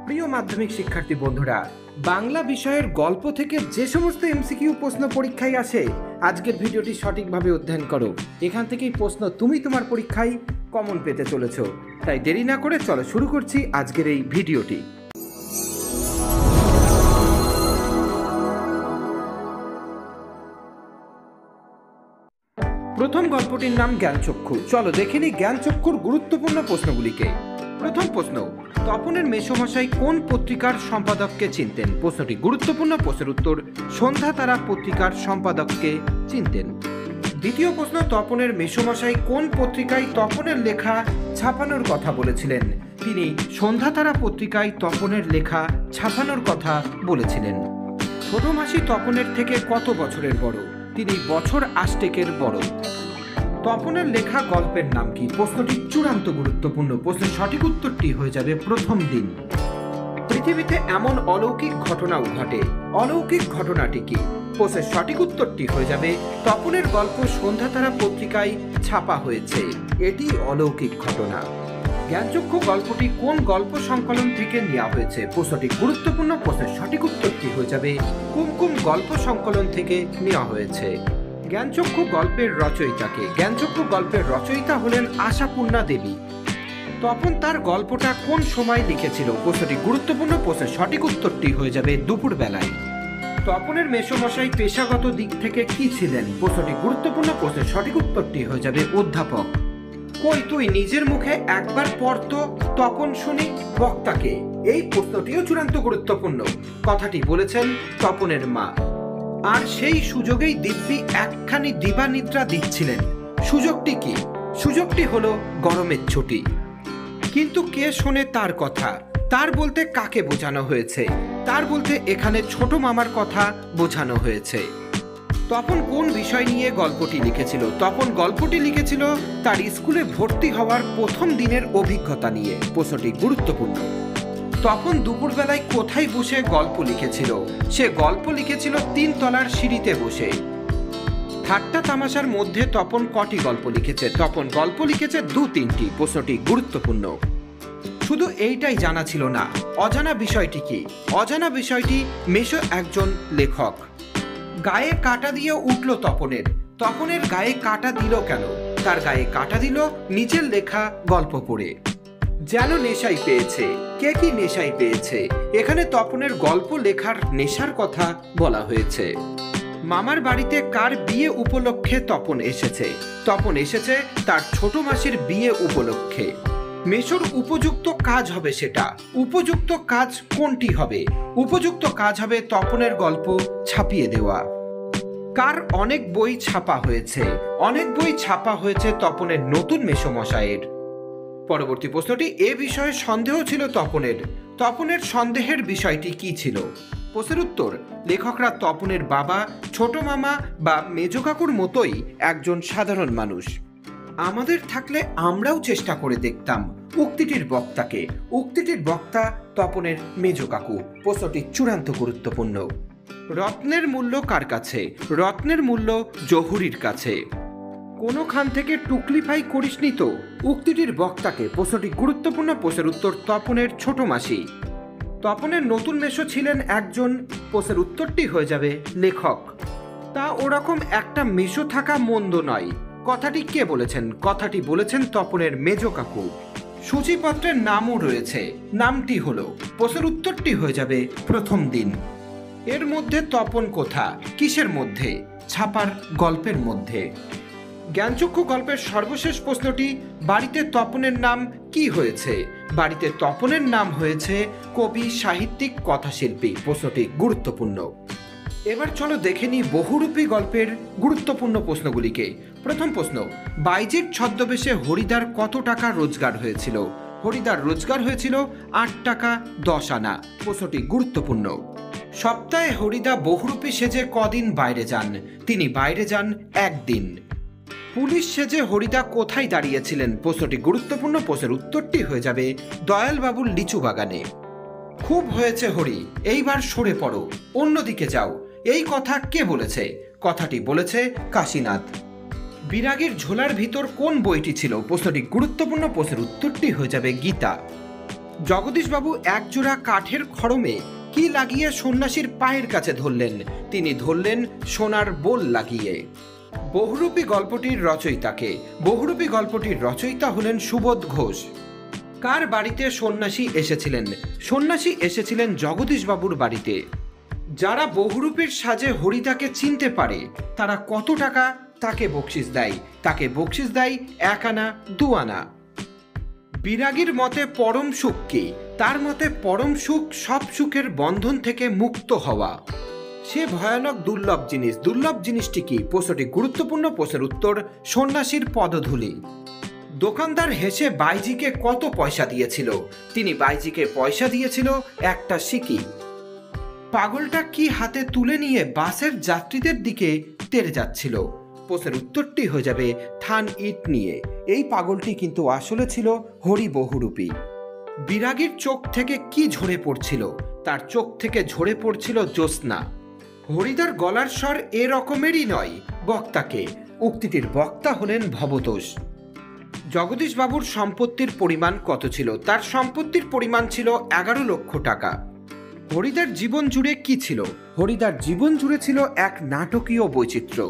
প্রিয় মাধ্যমিক শিক্ষার্থী বন্ধুরা, বাংলা বিষয়ের গল্প থেকে যে সমস্ত এমসিকিউ প্রশ্ন পরীক্ষায় আসে, আজকের ভিডিওটি সঠিকভাবে অধ্যয়ন করো। এখান থেকেই প্রশ্ন তুমি তোমার পরীক্ষায় কমন পেতে চলেছ। তাই দেরি না করে চলো শুরু করছি আজকের এই ভিডিওটি। প্রথম গল্পটির নাম জ্ঞানচক্ষু। চলো দেখে নিই জ্ঞানচক্ষুর গুরুত্বপূর্ণ প্রশ্নগুলিকে। প্রথম প্রশ্ন, তপনের মেসোমশাই কোন পত্রিকার সম্পাদককে চিনতেন? প্রশ্নটি গুরুত্বপূর্ণ। প্রশ্নের উত্তর, সন্ধ্যা তারা পত্রিকার সম্পাদককে চিনতেন। দ্বিতীয় প্রশ্ন, তপনের মেসোমশাই কোন পত্রিকায় তপনের লেখা ছাপানোর কথা বলেছিলেন? তিনি সন্ধ্যা তারা পত্রিকায় তপনের লেখা ছাপানোর কথা বলেছিলেন। ছোট মাসি তপনের থেকে কত বছরের বড়? তিনি বছর 8 বড়। তপনের লেখা গল্পের নাম কি? প্রশ্নটি চূড়ান্ত গুরুত্বপূর্ণ। প্রশ্নের সঠিক উত্তরটি হয়ে যাবে প্রথম দিন। পৃথিবীতে এমন অলৌকিক ঘটনাও ঘটে, অলৌকিক ঘটনাটি কি? প্রশ্নের সঠিক উত্তরটি হয়ে যাবে তপনের গল্প সন্ধ্যা তারা পত্রিকায় ছাপা হয়েছে, এটি অলৌকিক ঘটনা। জ্ঞানচক্ষু গল্পটি কোন গল্প সংকলন থেকে নেওয়া হয়েছে? প্রশ্নটি গুরুত্বপূর্ণ। প্রশ্নের সঠিক উত্তরটি হয়ে যাবে কুমকুম গল্প সংকলন থেকে নেওয়া হয়েছে। জ্ঞানচক্ষু গল্পের রচয়িতাকে? জ্ঞানচক্ষু গল্পের রচয়িতা হলেন আশাপূর্ণা দেবী। তপন তার গল্পটা কোন সময় লিখেছিল? প্রশ্নটি গুরুত্বপূর্ণ। প্রশ্নের সঠিক উত্তরটি হয়ে যাবে দুপুর বেলায়। তপনের মেসোমশাই পেশাগত দিক থেকে কি ছিলেন? প্রশ্নটি গুরুত্বপূর্ণ। প্রশ্নের সঠিক উত্তরটি হয়ে যাবে অধ্যাপক। কই তুই নিজের মুখে একবার পড়তো তপন শুনি বক্তাকে? এই প্রশ্নটিও চূড়ান্ত গুরুত্বপূর্ণ। কথাটি বলেছেন তপনের মা। আর সেই সুযোগেই দিব্যি একখানি দিবানিদ্রা দিচ্ছিলেন। সুযোগটি কি? সুযোগটি হলো গরমের ছুটি। কিন্তু কে শোনে তার কথা? তার বলতে কাকে বোঝানো হয়েছে? তার বলতে এখানে ছোট মামার কথা বোঝানো হয়েছে। তপন কোন বিষয় নিয়ে গল্পটি লিখেছিল? তপন গল্পটি লিখেছিল তার স্কুলে ভর্তি হওয়ার প্রথম দিনের অভিজ্ঞতা নিয়ে। প্রশ্নটি গুরুত্বপূর্ণ। তপন দুপুরবেলায় কোথায় বসে গল্প লিখেছিল? সে গল্প লিখেছিল 3 তলার সিঁড়িতে বসে। ঠাট্টা তামাশার মধ্যে তপন কটি গল্প লিখেছে? তপন গল্প লিখেছে 2-3টি। প্রশ্নটি গুরুত্বপূর্ণ। শুধু এইটাই জানা ছিল না, অজানা বিষয়টি কি? অজানা বিষয়টি মেশো একজন লেখক। গায়ে কাটা দিয়ে উঠল তপনের। তপনের গায়ে কাটা দিল কেন? তার গায়ে কাটা দিল নিজের লেখা গল্প পড়ে। যেন নেশাই পেয়েছে। কে কি নেশাই পেয়েছে? এখানে তপনের গল্প লেখার নেশার কথা বলা হয়েছে। মামার বাড়িতে কার বিয়ে উপলক্ষে তপন এসেছে? তপন এসেছে তার ছোট মাসির বিয়ে উপলক্ষে। মেশোর উপযুক্ত কাজ হবে সেটা। উপযুক্ত কাজ কোনটি হবে? উপযুক্ত কাজ হবে তপনের গল্প ছাপিয়ে দেওয়া। কার অনেক বই ছাপা হয়েছে? অনেক বই ছাপা হয়েছে তপনের নতুন মেসোমশাইয়ের। পরবর্তী প্রশ্নটি, এ বিষয়ে সন্দেহ ছিল তপনের। তপনের সন্দেহের বিষয়টি কি ছিল? প্রশ্নের উত্তর, লেখকরা তপনের বাবা, ছোট মামা বা মেজো কাকুর মতোই একজন সাধারণ মানুষ। আমাদের থাকলে আমরাও চেষ্টা করে দেখতাম। উক্তিটির বক্তাকে? উক্তিটির বক্তা তপনের মেজো কাকু। প্রশ্নটি চূড়ান্ত গুরুত্বপূর্ণ। রত্নের মূল্য কার কাছে? রত্নের মূল্য জহুরির কাছে। কোনোখান থেকে টুকলিফাই করিসনি তো? উক্তিটির বক্তাকে? প্রশ্নটি গুরুত্বপূর্ণ। প্রশ্নের উত্তর, তপনের ছোট মাসি। তপনের নতুন মেশো ছিলেন একজন। প্রশ্নের উত্তরটি হয়ে যাবে লেখক। তা ওরকম একটা মেশো থাকা মন্দ নয়। কথাটি কে বলেছেন? কথাটি বলেছেন তপনের মেজো কাকু। সূচিপত্রের নামও রয়েছে। নামটি হলো? প্রশ্নের উত্তরটি হয়ে যাবে প্রথম দিন। এর মধ্যে তপন কোথা? কিসের মধ্যে? ছাপার গল্পের মধ্যে। জ্ঞানচক্ষু গল্পের সর্বশেষ প্রশ্নটি, বাড়িতে তপনের নাম কি হয়েছে? বাড়িতে তপনের নাম হয়েছে কবি, সাহিত্যিক, কথাশিল্পী। প্রশ্নটি গুরুত্বপূর্ণ। এবার চলো দেখে নিই বহুরূপী গল্পের গুরুত্বপূর্ণ প্রশ্নগুলিকে। প্রথম প্রশ্ন, বাইজির ছদ্মবেশে হরিদার কত টাকা রোজগার হয়েছিল? হরিদার রোজগার হয়েছিল 8 টাকা 10 আনা। প্রশ্নটি গুরুত্বপূর্ণ। সপ্তাহে হরিদা বহুরূপী সেজে কদিন বাইরে যান? তিনি বাইরে যান 1 দিন। পুলিশ সেজে হরিদা কোথায় দাঁড়িয়েছিলেন? প্রশ্নটি গুরুত্বপূর্ণ। প্রশ্নের উত্তরটি হয়ে যাবে দয়ালবাবুর লিচু বাগানে। খুব হয়েছে হরি, এইবার সরে পড়ো, অন্যদিকে যাও, এই কথা কে বলেছে? কথাটি বলেছে কাশীনাথ। বিরাগীর ঝোলার ভিতর কোন বইটি ছিল? প্রশ্নটি গুরুত্বপূর্ণ। প্রশ্নের উত্তরটি হয়ে যাবে গীতা। জগদীশবাবু একজোড়া কাঠের খড়মে কি লাগিয়ে সন্ন্যাসীর পায়ের কাছে ধরলেন? তিনি ধরলেন সোনার বোল লাগিয়ে। বহুরূপী গল্পটির রচয়িতাকে? বহুরূপী গল্পটির রচয়িতা হলেন সুবোধ ঘোষ। কার বাড়িতে সন্ন্যাসী এসেছিলেন? সন্ন্যাসী এসেছিলেন জগদীশবাবুর বাড়িতে। যারা বহুরূপীর সাজে হরিদাকে চিনতে পারে তারা কত টাকা তাকে বকশিস দেয়? তাকে বকশিস দেয় 1 আনা 2 আনা। বিরাগীর মতে পরম সুখ কি? তার মতে পরম সুখ সব সুখের বন্ধন থেকে মুক্ত হওয়া। সে ভয়ানক দুর্লভ জিনিস। দুর্লভ জিনিসটি কি? প্রশ্নটি গুরুত্বপূর্ণ। প্রশ্নের উত্তর সন্ন্যাসীর পদধূলি। দোকানদার হেসে বাইজিকে কত পয়সা দিয়েছিল? তিনি বাইজিকে পয়সা দিয়েছিল একটা সিকি। পাগলটা কি হাতে তুলে নিয়ে বাসের যাত্রীদের দিকে তেড়ে যাচ্ছিল? প্রশ্নের উত্তরটি হয়ে যাবে থান ইট নিয়ে। এই পাগলটি কিন্তু আসলে ছিল হরি বহুরূপী। বিরাগীর চোখ থেকে কি ঝরে পড়ছিল? তার চোখ থেকে ঝরে পড়ছিল জ্যোৎস্না। হরিদার গলার স্বর এ রকমেরই নয়, বক্তাকে? উক্তিটির বক্তা হলেন ভবতোষ। জগদীশবাবুর সম্পত্তির পরিমাণ কত ছিল? তার সম্পত্তির পরিমাণ ছিল 11 লক্ষ টাকা। হরিদার জীবন জুড়ে কি ছিল? হরিদার জীবন জুড়ে ছিল এক নাটকীয় বৈচিত্র্য।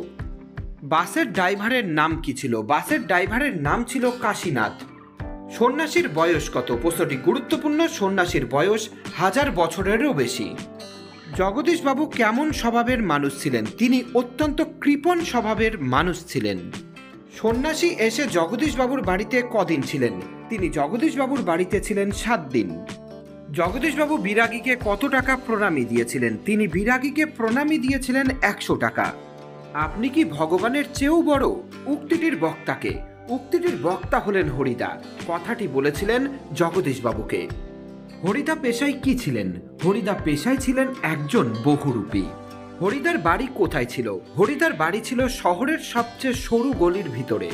বাসের ড্রাইভারের নাম কি ছিল? বাসের ড্রাইভারের নাম ছিল কাশীনাথ। সন্ন্যাসীর বয়স কত? প্রশ্নটি গুরুত্বপূর্ণ। সন্ন্যাসীর বয়স 1000 বছরেরও বেশি। জগদীশবাবু কেমন স্বভাবের মানুষ ছিলেন? তিনি অত্যন্ত কৃপণ স্বভাবের মানুষ ছিলেন। সন্ন্যাসী এসে জগদীশবাবুর বাড়িতে কদিন ছিলেন? তিনি জগদীশবাবুর বাড়িতে ছিলেন 7 দিন। জগদীশবাবু বিরাগীকে কত টাকা প্রণামী দিয়েছিলেন? তিনি বিরাগীকে প্রণামী দিয়েছিলেন 100 টাকা। আপনি কি ভগবানের চেয়েও বড়? উক্তিটির বক্তাকে? উক্তিটির বক্তা হলেন হরিদা। কথাটি বলেছিলেন জগদীশবাবুকে। হরিদা পেশায় কি ছিলেন? হরিদা পেশায় ছিলেন একজন বহুরূপী। হরিদার বাড়ি কোথায় ছিল? হরিদার বাড়ি ছিল শহরের সবচেয়ে সরু গলির ভিতরে।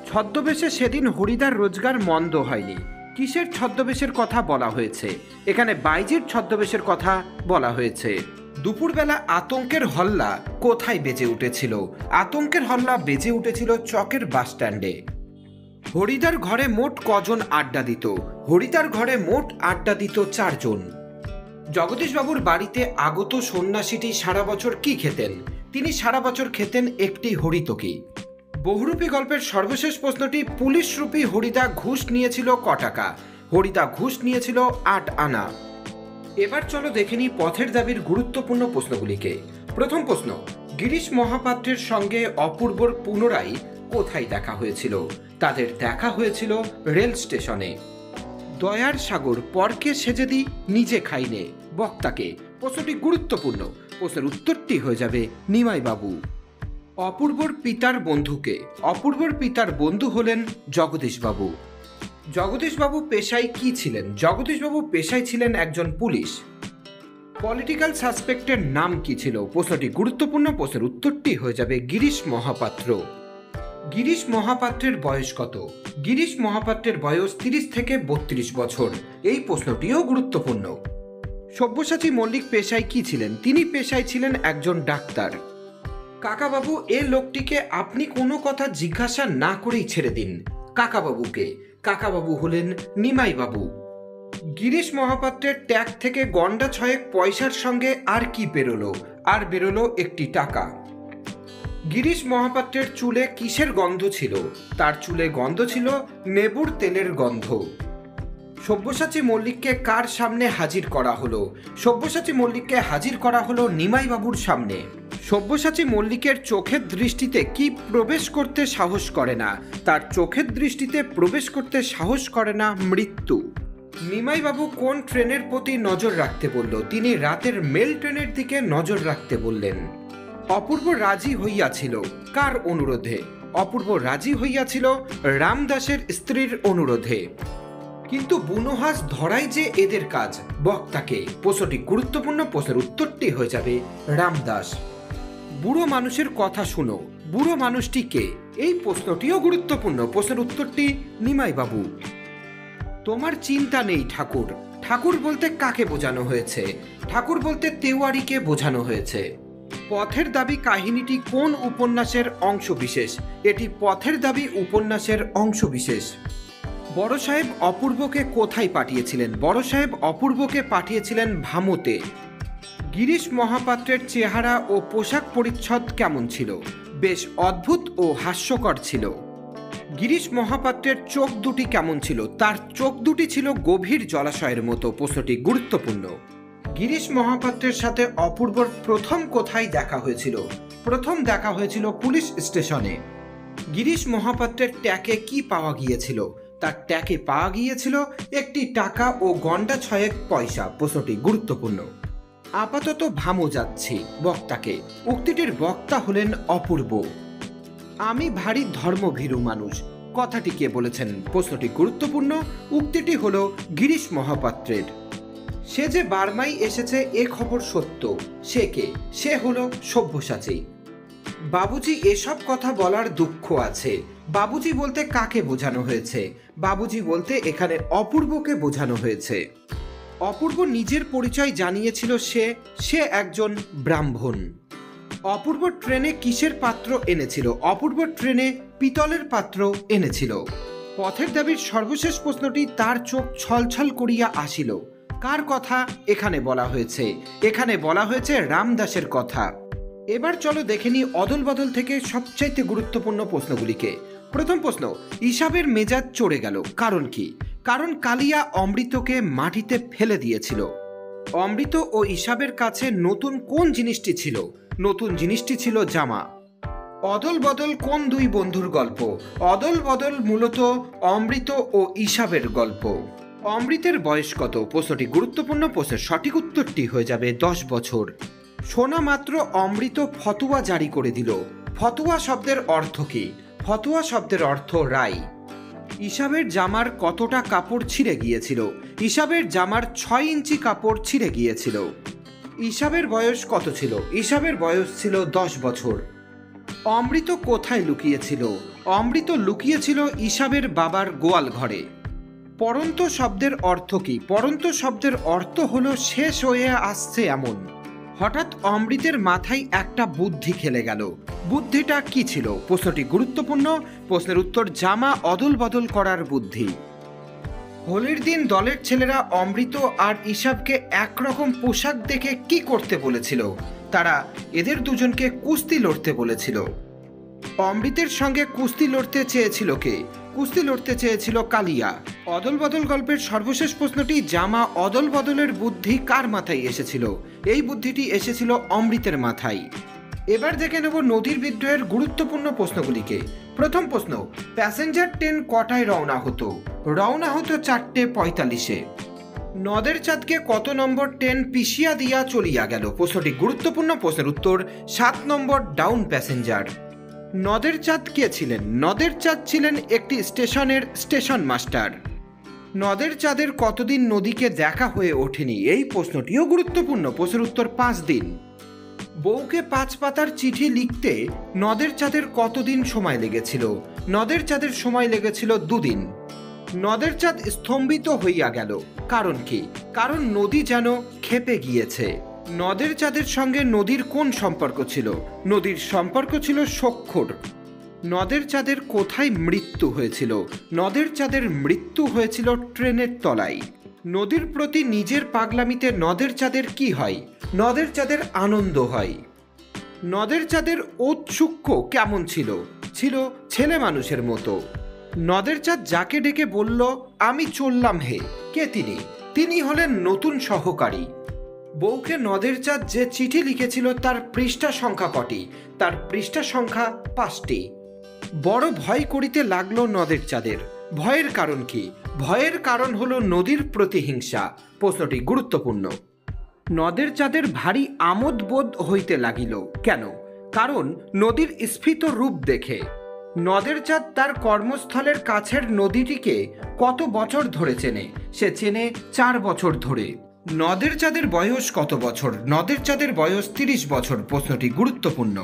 ছদ্মবেশে সেদিন হরিদার রোজগার মন্দ হয়নি। কিসের ছদ্মবেশের কথা বলা হয়েছে? এখানে বাইজির ছদ্মবেশের কথা বলা হয়েছে। দুপুরবেলা আতঙ্কের হল্লা কোথায় বেজে উঠেছিল? আতঙ্কের হল্লা বেজে উঠেছিল চকের বাস স্ট্যান্ডে। হরিদার ঘরে মোট কজন আড্ডা দিত? হরিদার ঘরে মোট আড্ডা দিত 4 জন। জগদীশবাবুর বাড়িতে আগত সন্ন্যাসীটি সারা বছর কি খেতেন? তিনি সারা বছর খেতেন একটি হরিতকি। বহুরূপী গল্পের সর্বশেষ প্রশ্নটি, পুলিশরূপী হরিদা ঘুষ নিয়েছিল ক টাকা? হরিদা ঘুষ নিয়েছিল 8 আনা। এবার চলো দেখে নিই পথের দাবির গুরুত্বপূর্ণ প্রশ্নগুলিকে। প্রথম প্রশ্ন, গিরিশ মহাপাত্রের সঙ্গে অপূর্বর পুনরায় কোথায় দেখা হয়েছিল? তাদের দেখা হয়েছিল রেল স্টেশনে। দয়ার সাগর পরকে সেজে দি নিজে খাইনে, বক্তাকে? প্রশ্নটি গুরুত্বপূর্ণ। প্রশ্নের উত্তরটি হয়ে যাবে নিমাইবাবু। অপূর্বর পিতার বন্ধুকে? অপূর্বর পিতার বন্ধু হলেন জগদীশবাবু। জগদীশবাবু পেশায় কি ছিলেন? জগদীশবাবু পেশায় ছিলেন একজন পুলিশ। পলিটিক্যাল সাসপেক্টের নাম কি ছিল? প্রশ্নটি গুরুত্বপূর্ণ। প্রশ্নের উত্তরটি হয়ে যাবে গিরিশ মহাপাত্র। গিরিশ মহাপাত্রের বয়স কত? গিরিশ মহাপাত্রের বয়স 30 থেকে 32 বছর। এই প্রশ্নটিও গুরুত্বপূর্ণ। সব্যসাচী মল্লিক পেশায় কি ছিলেন? তিনি পেশায় ছিলেন একজন ডাক্তার। কাকাবাবু, এ লোকটিকে আপনি কোনো কথা জিজ্ঞাসা না করেই ছেড়ে দিন। কাকাবাবুকে? কাকাবাবু হলেন নিমাইবাবু। গিরিশ মহাপাত্রের ট্যাগ থেকে গন্ডা 6 পয়সার সঙ্গে আর কি বেরোলো? আর বেরোলো একটি টাকা। গিরিশ মহাপাত্রের চুলে কিসের গন্ধ ছিল? তার চুলে গন্ধ ছিল নেবুর তেলের গন্ধ। সব্যসাচী মল্লিককে কার সামনে হাজির করা হলো? সব্যসাচী মল্লিককে হাজির করা হলো নিমাইবাবুর সামনে। সব্যসাচী মল্লিকের চোখের দৃষ্টিতে কি প্রবেশ করতে সাহস করে না? তার চোখের দৃষ্টিতে প্রবেশ করতে সাহস করে না মৃত্যু। নিমাইবাবু কোন ট্রেনের প্রতি নজর রাখতে বলল? তিনি রাতের মেল ট্রেনের দিকে নজর রাখতে বললেন। অপূর্ব রাজি হইয়াছিল কার অনুরোধে? অপূর্ব রাজি হইয়াছিল রামদাসের স্ত্রীর অনুরোধে। কিন্তু বুনোহাস ধরাই যে এদের কাজ, বক্তাকে? প্রশ্নটি গুরুত্বপূর্ণ। প্রশ্নের উত্তরটি হয়ে যাবে রামদাস। বুড়ো মানুষের কথা শুনো, বুড়ো মানুষটি কে? এই প্রশ্নটিও গুরুত্বপূর্ণ। প্রশ্নের উত্তরটি নিমাইবাবু। তোমার চিন্তা নেই ঠাকুর। ঠাকুর বলতে কাকে বোঝানো হয়েছে? ঠাকুর বলতে তেওয়ারিকে বোঝানো হয়েছে। পথের দাবি কাহিনীটি কোন উপন্যাসের অংশবিশেষ? এটি পথের দাবি উপন্যাসের অংশবিশেষ। বড় সাহেব অপূর্বকে কোথায় পাঠিয়েছিলেন? বড় সাহেব অপূর্বকে পাঠিয়েছিলেন ভামতে। গিরিশ মহাপাত্রের চেহারা ও পোশাক পরিচ্ছদ কেমন ছিল? বেশ অদ্ভুত ও হাস্যকর ছিল। গিরিশ মহাপাত্রের চোখ দুটি কেমন ছিল? তার চোখ দুটি ছিল গভীর জলাশয়ের মতো। প্রশ্নটি গুরুত্বপূর্ণ। গিরিশ মহাপাত্রের সাথে অপূর্বর প্রথম কোথায় দেখা হয়েছিল? প্রথম দেখা হয়েছিল পুলিশ স্টেশনে। গিরিশ মহাপাত্রের ট্যাকে কি পাওয়া গিয়েছিল? তার ট্যাকে পাওয়া গিয়েছিল একটি টাকা ও গন্ডা 6 পয়সা। প্রশ্নটি গুরুত্বপূর্ণ। আপাতত ভামো যাচ্ছি বক্তাকে। উক্তিটির বক্তা হলেন অপূর্ব। আমি ভারী ধর্মভীরু মানুষ, কথাটি কে বলেছেন? প্রশ্নটি গুরুত্বপূর্ণ। উক্তিটি হল গিরিশ মহাপাত্রের। সে যে বার্মায় এসেছে এ খবর সত্য। সে কে? সে হল সব্যসাচী। বাবুজি এসব কথা বলার দুঃখ আছে। বাবুজি বলতে কাকে বোঝানো হয়েছে? বাবুজি বলতে এখানে অপূর্বকে বোঝানো হয়েছে। অপূর্ব নিজের পরিচয় জানিয়েছিল সে একজন ব্রাহ্মণ। অপূর্ব ট্রেনে কিসের পাত্র এনেছিল? অপূর্ব ট্রেনে পিতলের পাত্র এনেছিল। পথের দাবির সর্বশেষ প্রশ্নটি তার চোখ ছলছল করিয়া আসিল। কার কথা এখানে বলা হয়েছে? এখানে বলা হয়েছে রামদাসের কথা। এবার চলো দেখে নিই অদল বদল থেকে সবচাইতে গুরুত্বপূর্ণ প্রশ্নগুলিকে। প্রথম প্রশ্ন, ইসাবের মেজাজ চড়ে গেল, কারণ কি? কারণ কালিয়া অমৃতকে মাটিতে ফেলে দিয়েছিল। অমৃত ও ইসাবের কাছে নতুন কোন জিনিসটি ছিল? নতুন জিনিসটি ছিল জামা। অদল বদল কোন দুই বন্ধুর গল্প? অদল বদল মূলত অমৃত ও ইসাবের গল্প। অমৃতের বয়স কত? প্রশ্নটি গুরুত্বপূর্ণ। প্রশ্নের সঠিক উত্তরটি হয়ে যাবে 10 বছর। শোনা মাত্র অমৃত ফতুয়া জারি করে দিল। ফতুয়া শব্দের অর্থ কি? ফতুয়া শব্দের অর্থ রায়। ইসাবের জামার কতটা কাপড় ছিঁড়ে গিয়েছিল? ইসাবের জামার 6 ইঞ্চি কাপড় ছিঁড়ে গিয়েছিল। ইসাবের বয়স কত ছিল? ইসাবের বয়স ছিল 10 বছর। অমৃত কোথায় লুকিয়েছিল? অমৃত লুকিয়েছিল ইসাবের বাবার গোয়াল ঘরে। পরন্ত শব্দের অর্থ কি? পরন্ত শব্দের অর্থ হলো শেষ হয়ে আসছে এমন। হঠাৎ অমৃতের মাথায় একটা বুদ্ধি খেলে গেল। বুদ্ধিটা কি ছিল? প্রশ্নটি গুরুত্বপূর্ণ। প্রশ্নের উত্তর জামা অদল বদল করার বুদ্ধি। হোলির দিন দলের ছেলেরা অমৃত আর ইসাবকে একরকম পোশাক দেখে কি করতে বলেছিল? তারা এদের দুজনকে কুস্তি লড়তে বলেছিল। অমৃতের সঙ্গে কুস্তি লড়তে চেয়েছিল কে? কুস্তি লড়তে চেয়েছিল কালিয়া। অদল বদল গল্পের সর্বশেষ প্রশ্নটি, জামা অদল বদলের বুদ্ধি কার মাথায় এসেছিল? এই বুদ্ধিটি এসেছিল অমৃতের মাথায়। এবার দেখে নেব নদীর বিদ্রোহের গুরুত্বপূর্ণ প্রশ্নগুলিকে। প্রথম প্রশ্ন, প্যাসেঞ্জার ট্রেন কটায় রওনা হতো? রওনা হতো 4:45-এ। নদের চাঁদকে কত নম্বর ট্রেন পিছিয়া দিয়া চলিয়া গেল? প্রশ্নটি গুরুত্বপূর্ণ। প্রশ্নের উত্তর 7 নম্বর ডাউন প্যাসেঞ্জার। নদের চাঁদ কে ছিলেন? নদের চাঁদ ছিলেন একটি স্টেশনের স্টেশন মাস্টার। নদের চাঁদের কতদিন নদীকে দেখা হয়ে ওঠেনি? এই প্রশ্নটিও গুরুত্বপূর্ণ। প্রশ্নের উত্তর 5 দিন। বউকে 5 পাতার চিঠি লিখতে নদের চাঁদের কতদিন সময় লেগেছিল? নদের চাঁদের সময় লেগেছিল 2 দিন। নদের চাঁদ স্তম্ভিত হইয়া গেল, কারণ কি? কারণ নদী যেন ক্ষেপে গিয়েছে। নদের চাঁদের সঙ্গে নদীর কোন সম্পর্ক ছিল? নদীর সম্পর্ক ছিল সখ্যর। নদের চাঁদের কোথায় মৃত্যু হয়েছিল? নদের চাঁদের মৃত্যু হয়েছিল ট্রেনের তলায়। নদীর প্রতি নিজের পাগলামিতে নদের চাঁদের কি হয়? নদের চাঁদের আনন্দ হয়। নদের চাঁদের ঔৎসুক্য কেমন ছিল? ছিল ছেলে মানুষের মতো। নদের চাঁদ যাকে ডেকে বলল আমি চললাম হে, কে তিনি? তিনি হলেন নতুন সহকারী। বউকে নদের চাঁদ যে চিঠি লিখেছিল তার পৃষ্ঠা সংখ্যা কটি? তার পৃষ্ঠা সংখ্যা 5টি। বড় ভয় করিতে লাগলো নদের চাঁদের। ভয়ের কারণ কি? ভয়ের কারণ হলো নদীর প্রতিহিংসা। প্রশ্নটি গুরুত্বপূর্ণ। নদের চাঁদের ভারী আমোদ বোধ হইতে লাগিল, কেন? কারণ নদীর স্ফীত রূপ দেখে। নদের চাঁদ তার কর্মস্থলের কাছের নদীটিকে কত বছর ধরে চেনে? সে চেনে 4 বছর ধরে। নদের চাঁদের বয়স কত বছর? নদের চাঁদের বয়স 30 বছর। প্রশ্নটি গুরুত্বপূর্ণ।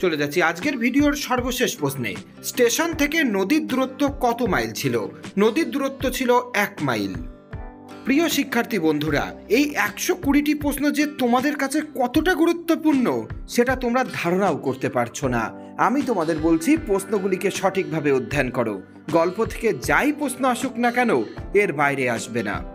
চলে যাচ্ছি আজকের ভিডিওর সর্বশেষ প্রশ্নে। স্টেশন থেকে নদীর দূরত্ব কত মাইল ছিল? নদীর দূরত্ব ছিল 1 মাইল। প্রিয় শিক্ষার্থী বন্ধুরা, এই 120টি প্রশ্ন যে তোমাদের কাছে কতটা গুরুত্বপূর্ণ সেটা তোমরা ধারণাও করতে পারছো না। আমি তোমাদের বলছি প্রশ্নগুলিকে সঠিকভাবে অধ্যয়ন করো। গল্প থেকে যাই প্রশ্ন আসুক না কেন এর বাইরে আসবে না।